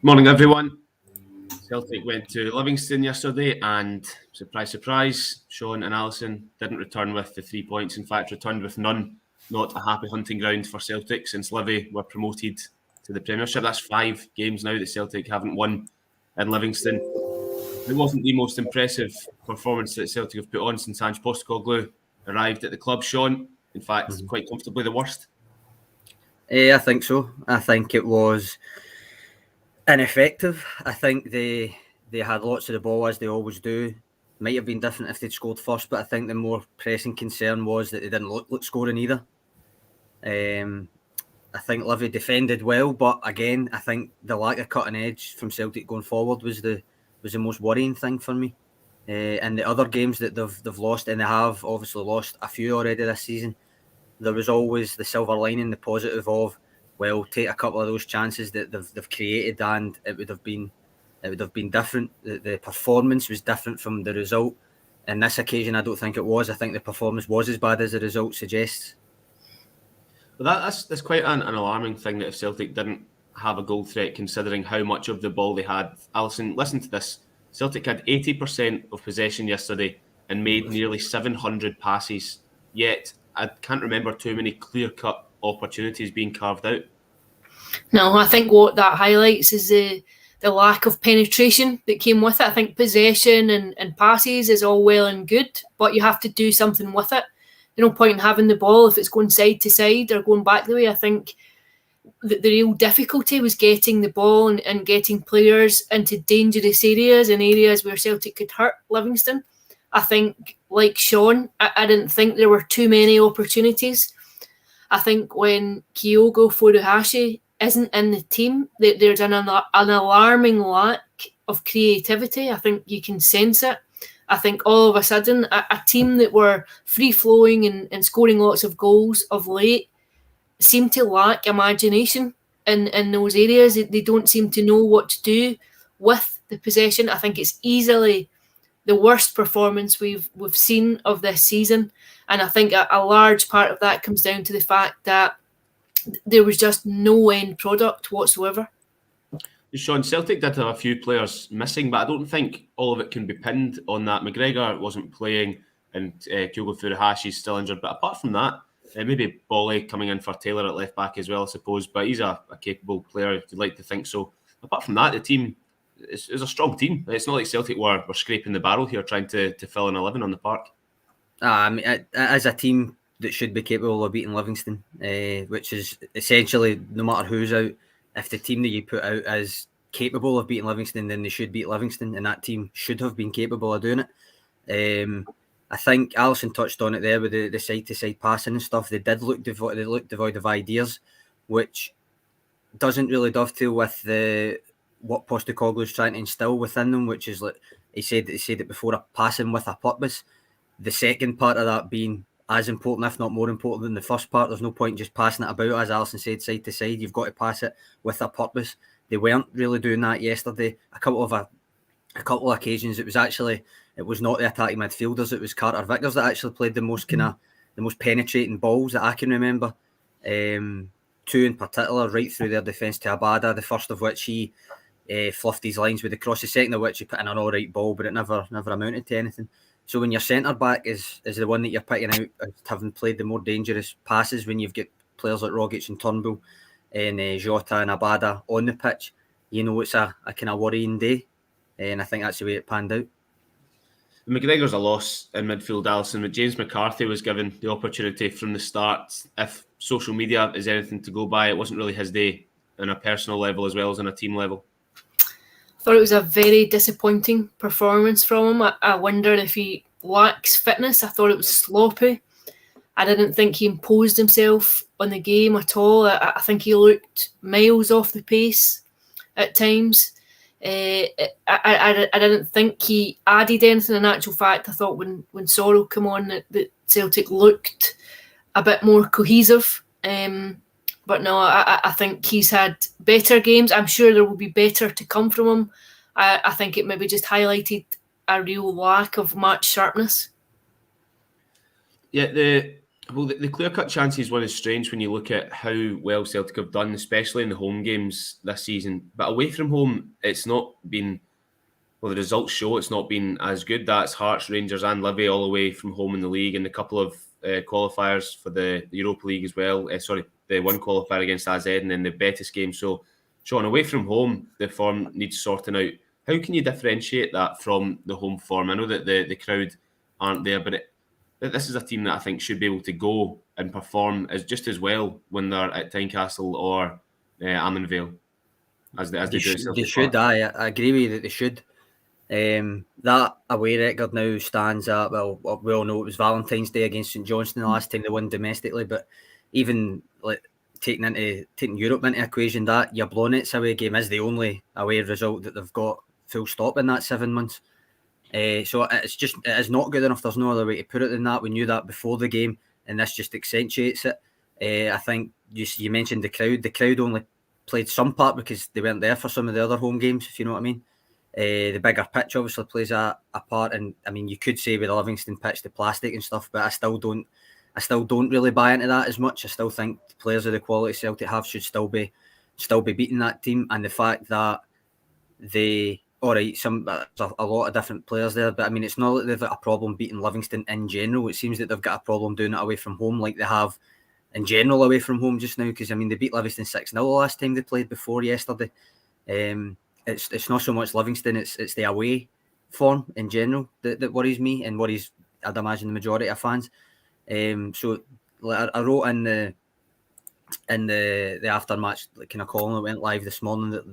Morning, everyone. Celtic went to Livingston yesterday and, surprise, surprise, Sean and Alison didn't return with the 3 points. In fact, returned with none. Not a happy hunting ground for Celtic since Livi were promoted to the Premiership. That's 5 games now that Celtic haven't won in Livingston. It wasn't the most impressive performance that Celtic have put on since Ange Postecoglou arrived at the club, Sean. In fact, quite comfortably the worst. I think so. I think it was ineffective. I think they had lots of the ball, as they always do. Might have been different if they'd scored first, but I think the more pressing concern was that they didn't look scoring either. I think Livi defended well, but again, I think the lack of cutting edge from Celtic going forward was the most worrying thing for me. And the other games that they've lost, and they have obviously lost a few already this season, there was always the silver lining, the positive of, well, take a couple of those chances that they've created, and it would have been different. The performance was different from the result. In this occasion, I don't think it was. I think the performance was as bad as the result suggests. Well, that's quite an alarming thing that if Celtic didn't have a goal threat, considering how much of the ball they had. Alison, listen to this. Celtic had 80% of possession yesterday and made nearly 700 passes. Yet, I can't remember too many clear-cut opportunities being carved out. No, I think what that highlights is the lack of penetration that came with it. I think possession and passes is all well and good, but you have to do something with it. There's no point in having the ball if it's going side to side or going back the way. I think the real difficulty was getting the ball and getting players into dangerous areas and areas where Celtic could hurt Livingston. I think, like Sean, I didn't think there were too many opportunities. I think when Kyogo Furuhashi isn't in the team, there's an alarming lack of creativity. I think you can sense it. I think all of a sudden, a team that were free-flowing and scoring lots of goals of late seem to lack imagination in those areas. They don't seem to know what to do with the possession. I think it's easily the worst performance we've seen of this season. And I think a large part of that comes down to the fact that there was just no end product whatsoever. Sean, Celtic did have a few players missing, but I don't think all of it can be pinned on that. McGregor wasn't playing and Kyogo Furuhashi is still injured. But apart from that, maybe Bolly coming in for Taylor at left back as well, I suppose. But he's a capable player, if you'd like to think so. Apart from that, the team is a strong team. It's not like Celtic were scraping the barrel here trying to fill an 11 on the park. I mean, as a team that should be capable of beating Livingston, which is essentially, no matter who's out, if the team that you put out is capable of beating Livingston, then they should beat Livingston, and that team should have been capable of doing it. I think Alison touched on it there with the side-to-side passing and stuff. They did look devoid of ideas, which doesn't really dovetail with what Postecoglou's trying to instill within them, which is, like he said it before, a passing with a purpose. The second part of that being as important, if not more important than the first part. There's no point just passing it about, as Alison said, side to side. You've got to pass it with a purpose. They weren't really doing that yesterday. A couple of occasions, it was not the attacking midfielders. It was Carter Vickers that actually played the most penetrating balls that I can remember. Two in particular, right through their defence to Abada. The first of which he fluffed his lines with the cross. The second of which he put in an all right ball, but it never amounted to anything. So when your centre back is the one that you're picking out as having played the more dangerous passes, when you've got players like Rogic and Turnbull and Jota and Abada on the pitch, you know it's a kind of worrying day, and I think that's the way it panned out. McGregor's a loss in midfield, Alison, but James McCarthy was given the opportunity from the start. If social media is anything to go by, it wasn't really his day on a personal level as well as on a team level. I thought it was a very disappointing performance from him. I wondered if he lacks fitness. I thought it was sloppy. I didn't think he imposed himself on the game at all. I think he looked miles off the pace at times. I didn't think he added anything. In actual fact, I thought when Sorrell came on that Celtic looked a bit more cohesive. But no, I think he's had better games. I'm sure there will be better to come from him. I think it maybe just highlighted a real lack of match sharpness. Yeah, Well, the clear-cut chances one is strange when you look at how well Celtic have done, especially in the home games this season. But away from home, it's not been. Well, the results show it's not been as good. That's Hearts, Rangers, and Livi all away from home in the league, and a couple of qualifiers for the Europa League as well. The one qualifier against AZ, and then the Betis game. So, Sean, away from home, the form needs sorting out. How can you differentiate that from the home form? I know that the crowd aren't there, but this is a team that I think should be able to go and perform just as well when they're at Tynecastle or Ammanvale as they do. They should. I agree with you that they should. That away record now stands at, well, we all know it was Valentine's Day against St Johnstone the last time they won domestically, but even like taking Europe into equation, that Jablonec away game is the only away result that they've got full stop in that 7 months. So it is not good enough. There's no other way to put it than that. We knew that before the game, and this just accentuates it. I think you mentioned the crowd. The crowd only played some part because they weren't there for some of the other home games, if you know what I mean. The bigger pitch obviously plays a part, and I mean you could say with the Livingston pitch, the plastic and stuff, but I still don't really buy into that as much. I still think the players of the quality Celtic have should still be beating that team, and the fact that there's a lot of different players there, but I mean it's not like they've got a problem beating Livingston in general. It seems that they've got a problem doing it away from home, like they have in general away from home just now. Because I mean they beat Livingston 6-0 the last time they played before yesterday. It's not so much Livingston, it's the away form in general that worries me, and worries I'd imagine the majority of fans. So like I wrote in the aftermatch kind of column that went live this morning that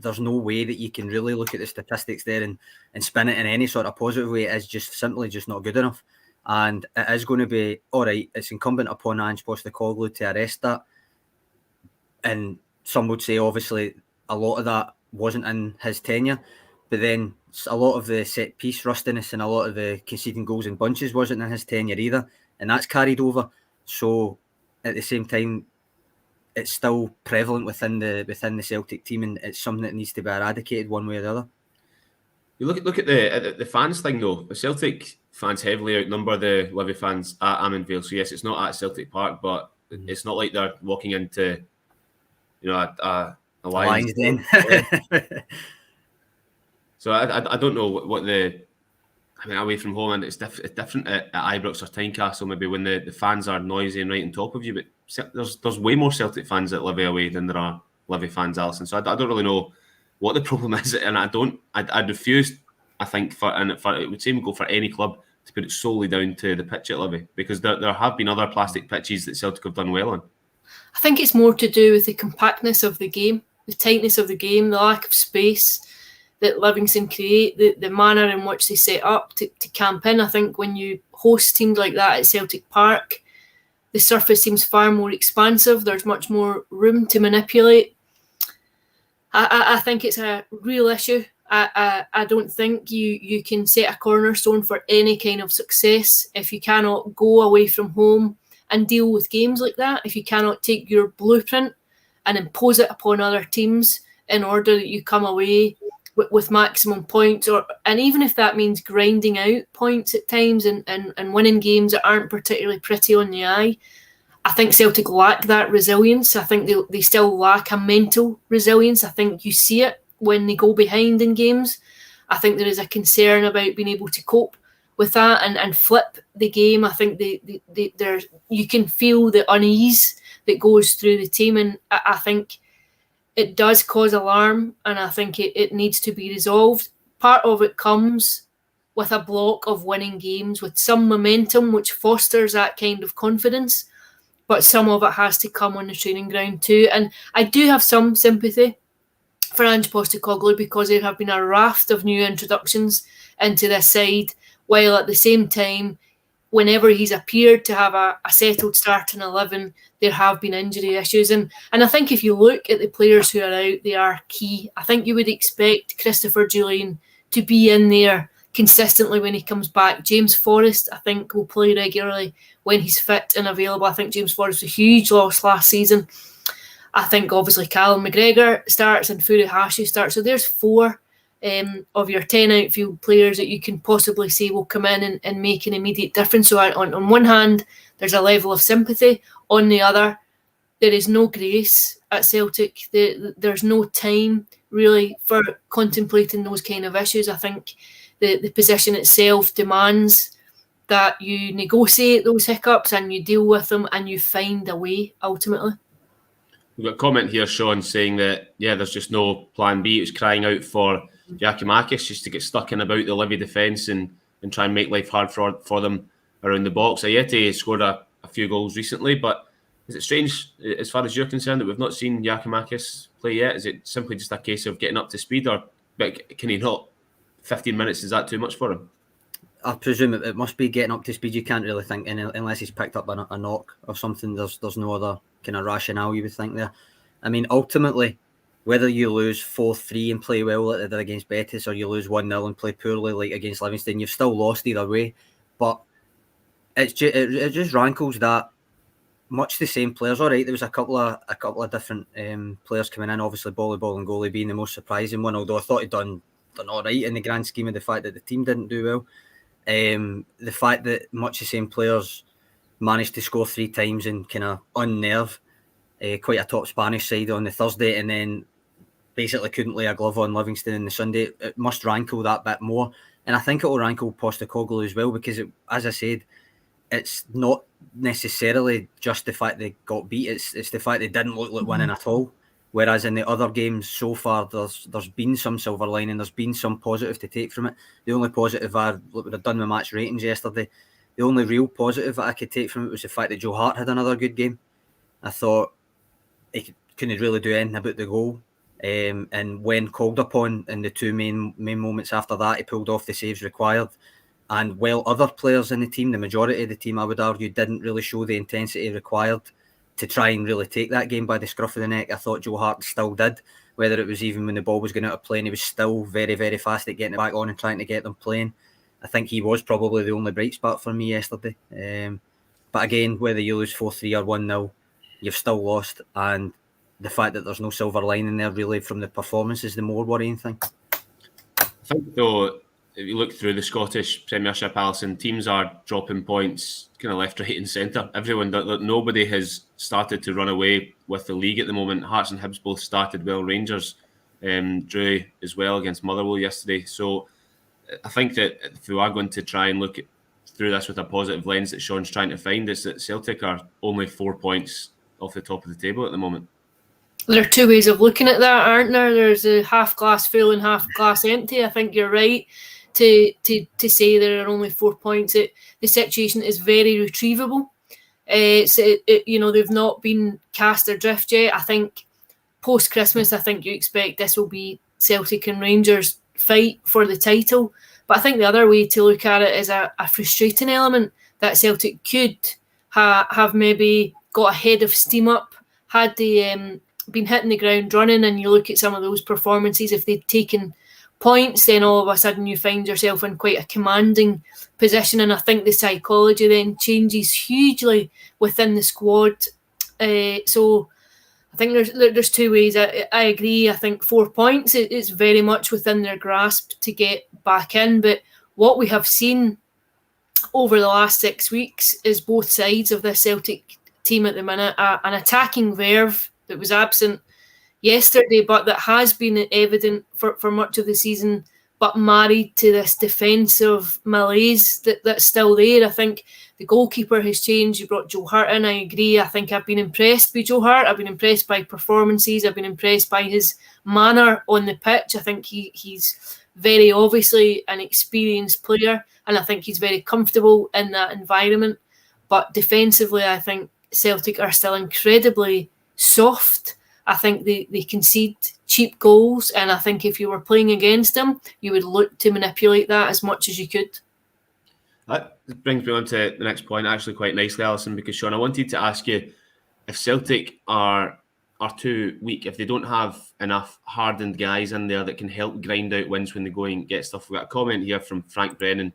there's no way that you can really look at the statistics there and spin it in any sort of positive way. It is just simply just not good enough, and it is going to be all right. It's incumbent upon Ange Postecoglou to arrest that, and some would say obviously a lot of that wasn't in his tenure, but then a lot of the set piece rustiness and a lot of the conceding goals in bunches wasn't in his tenure either, and that's carried over. So at the same time, it's still prevalent within the Celtic team, and it's something that needs to be eradicated one way or the other. You look at the fans thing though. The Celtic fans heavily outnumber the Livi fans at Ammanvale. So yes, it's not at Celtic Park, but it's not like they're walking into a Lions Den. So I don't know what away from home, and it's different at Ibrox or Tynecastle maybe when the fans are noisy and right on top of you, but there's way more Celtic fans at Livi away than there are Livi fans, Alison. So I don't really know what the problem is, and I refuse, I think, it would seem to go for any club to put it solely down to the pitch at Livi, because there have been other plastic pitches that Celtic have done well on. I think it's more to do with the compactness of the game, the tightness of the game, the lack of space that Livingston create, the manner in which they set up to camp in. I think when you host teams like that at Celtic Park, the surface seems far more expansive. There's much more room to manipulate. I think it's a real issue. I don't think you can set a cornerstone for any kind of success if you cannot go away from home and deal with games like that, if you cannot take your blueprint and impose it upon other teams in order that you come away with maximum points, and even if that means grinding out points at times and winning games that aren't particularly pretty on the eye. I think Celtic lack that resilience. I think they still lack a mental resilience. I think you see it when they go behind in games. I think there is a concern about being able to cope with that and flip the game. I think you can feel the unease that goes through the team, and I think it does cause alarm, and I think it needs to be resolved. Part of it comes with a block of winning games with some momentum, which fosters that kind of confidence, but some of it has to come on the training ground too. And I do have some sympathy for Ange Postecoglou, because there have been a raft of new introductions into this side, while at the same time, whenever he's appeared to have a settled starting 11, there have been injury issues. And I think if you look at the players who are out, they are key. I think you would expect Christopher Julian to be in there consistently when he comes back. James Forrest, I think, will play regularly when he's fit and available. I think James Forrest was a huge loss last season. I think obviously Callum McGregor starts and Furuhashi starts. So there's 4 of your 10 outfield players that you can possibly say will come in and make an immediate difference. So on one hand, there's a level of sympathy. On the other, there is no grace at Celtic. There's no time really for contemplating those kind of issues. I think the position itself demands that you negotiate those hiccups and you deal with them and you find a way ultimately. We've got a comment here, Sean, saying that, there's just no plan B. It was crying out for Giakoumakis just to get stuck in about the Livi defence and try and make life hard for them around the box. Ayeti scored a few goals recently, but is it strange, as far as you're concerned, that we've not seen Giakoumakis play yet? Is it simply just a case of getting up to speed, or can he not? 15 minutes, is that too much for him? I presume it must be getting up to speed. You can't really think, unless he's picked up a knock or something, there's no other kind of rationale you would think there. I mean, ultimately, whether you lose 4-3 and play well like they did against Betis, or you lose 1-0 and play poorly like against Livingston, you've still lost either way. But it just rankles that much the same players. All right, there was a couple of different players coming in. Obviously, Volleyball and goalie being the most surprising one. Although I thought he'd done all right in the grand scheme of the fact that the team didn't do well. The fact that much the same players managed to score 3 times and kind of unnerve quite a top Spanish side on the Thursday, and then basically couldn't lay a glove on Livingston on the Sunday. It must rankle that bit more, and I think it will rankle Postecoglou as well, because as I said, it's not necessarily just the fact they got beat, it's the fact they didn't look like winning at all. Whereas in the other games so far, there's been some silver lining, there's been some positive to take from it. The only positive I would have done with match ratings yesterday, the only real positive that I could take from it was the fact that Joe Hart had another good game. I thought he couldn't really do anything about the goal. And when called upon in the 2 main moments after that, he pulled off the saves required. And while other players in the team, the majority of the team, I would argue, didn't really show the intensity required to try and really take that game by the scruff of the neck, I thought Joe Hart still did. Whether it was even when the ball was going out of play, and he was still very, very fast at getting it back on and trying to get them playing. I think he was probably the only bright spot for me yesterday. But again, whether you lose 4-3 or 1-0, you've still lost. And the fact that there's no silver lining there really from the performance is the more worrying thing. I think, though, if you look through the Scottish Premiership, Alison, teams are dropping points kind of left, right and centre. Everyone, nobody has started to run away with the league at the moment. Hearts and Hibs both started well. Rangers drew as well against Motherwell yesterday. So I think that if we are going to try and look through this with a positive lens that Sean's trying to find, is that Celtic are only 4 points off the top of the table at the moment. There are 2 ways of looking at that, aren't there? There's a half glass full and half glass empty. I think you're right to say there are only 4 points. The situation is very retrievable. They've not been cast adrift yet. I think post Christmas, I think you expect this will be Celtic and Rangers fight for the title. But I think the other way to look at it is a frustrating element that Celtic could have maybe got a head of steam up had they been hitting the ground running. And you look at some of those performances, if they'd taken points, then all of a sudden you find yourself in quite a commanding position, and I think the psychology then changes hugely within the squad. So I think there's 2 ways. I agree. I think 4 points, it's very much within their grasp to get back in, but what we have seen over the last 6 weeks is both sides of this Celtic team at the minute, an attacking verve that was absent yesterday, but that has been evident for much of the season, but married to this defensive malaise that's still there. I think the goalkeeper has changed. You brought Joe Hart in. I agree. I think I've been impressed by Joe Hart. I've been impressed by performances. I've been impressed by his manner on the pitch. I think he's very obviously an experienced player, and I think he's very comfortable in that environment. But defensively, I think Celtic are still incredibly soft. I think they concede cheap goals, and I think if you were playing against them, you would look to manipulate that as much as you could. That brings me on to the next point actually quite nicely, Alison, because Sean, I wanted to ask you if Celtic are too weak, if they don't have enough hardened guys in there that can help grind out wins when they go and get stuff. We've got a comment here from Frank Brennan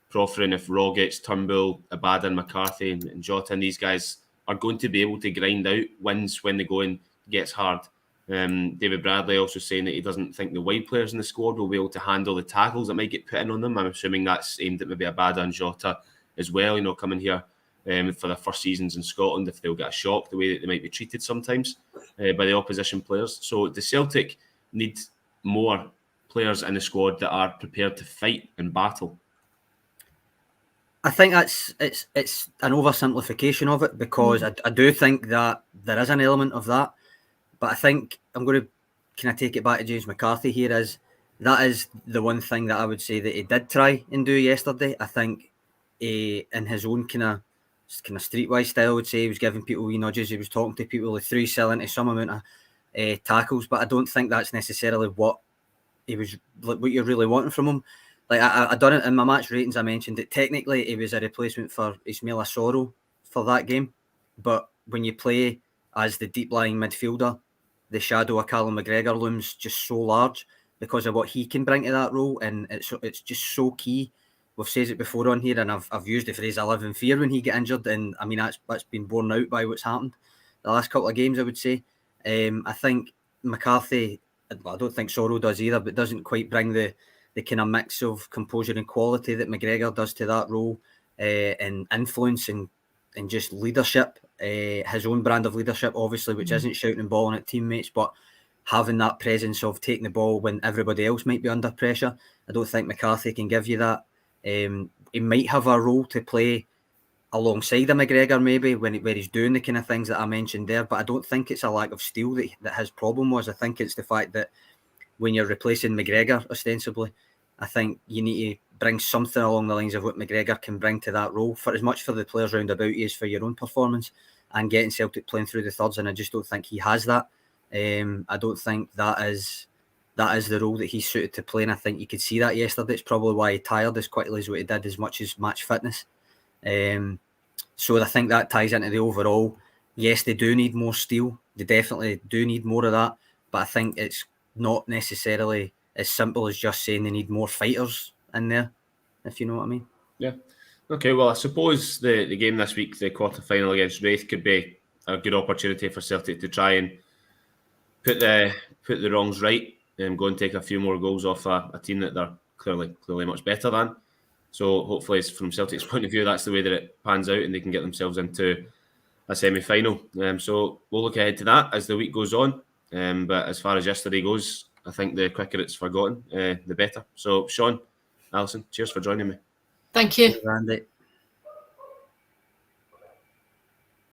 proffering if Rogic, Turnbull, Abadan, McCarthy and Jota and these guys are going to be able to grind out wins when they go and gets hard. David Bradley also saying that he doesn't think the wide players in the squad will be able to handle the tackles that might get put in on them. I'm assuming that's aimed at maybe Abada and Jota as well, coming here for their first seasons in Scotland, if they'll get a shock the way that they might be treated sometimes by the opposition players. So the Celtic need more players in the squad that are prepared to fight and battle. I think it's an oversimplification of it, because I do think that there is an element of that, but I think I'm going to kind of take it back to James McCarthy here. That is the one thing that I would say that he did try and do yesterday. I think in his own kind of streetwise style, I would say he was giving people wee nudges, he was talking to people, he threw Cell into some amount of tackles, but I don't think that's necessarily what you're really wanting from him. Like I done it in my match ratings, I mentioned that technically he was a replacement for Ismaila Soro for that game, but when you play as the deep lying midfielder, the shadow of Callum McGregor looms just so large because of what he can bring to that role, and it's just so key. We've said it before on here, and I've used the phrase "I live in fear" when he get injured, and I mean that's been borne out by what's happened the last couple of games, I would say. I think McCarthy, well, I don't think Soro does either, but doesn't quite bring the kind of mix of composure and quality that McGregor does to that role, and influence and just leadership, his own brand of leadership, obviously, which isn't shouting and bawling at teammates, but having that presence of taking the ball when everybody else might be under pressure. I don't think McCarthy can give you that. He might have a role to play alongside a McGregor maybe where he's doing the kind of things that I mentioned there, but I don't think it's a lack of steel that his problem was. I think it's the fact that when you're replacing McGregor ostensibly, I think you need to bring something along the lines of what McGregor can bring to that role, for as much for the players round about you as for your own performance and getting Celtic playing through the thirds, and I just don't think he has that. I don't think that is the role that he's suited to play, and I think you could see that yesterday. It's probably why he tired as quickly as what he did, as much as match fitness. So I think that ties into the overall. Yes, they do need more steel. They definitely do need more of that, but I think it's not necessarily as simple as just saying they need more fighters in there, if you know what I mean. Yeah. Okay, well, I suppose the game this week, the quarter-final against Wraith, could be a good opportunity for Celtic to try and put the wrongs right and go and take a few more goals off a team that they're clearly much better than. So hopefully, from Celtic's point of view, that's the way that it pans out and they can get themselves into a semi-final. So we'll look ahead to that as the week goes on. But as far as yesterday goes, I think the quicker it's forgotten, the better. So Sean, Alison, cheers for joining me. Thank you. Randy.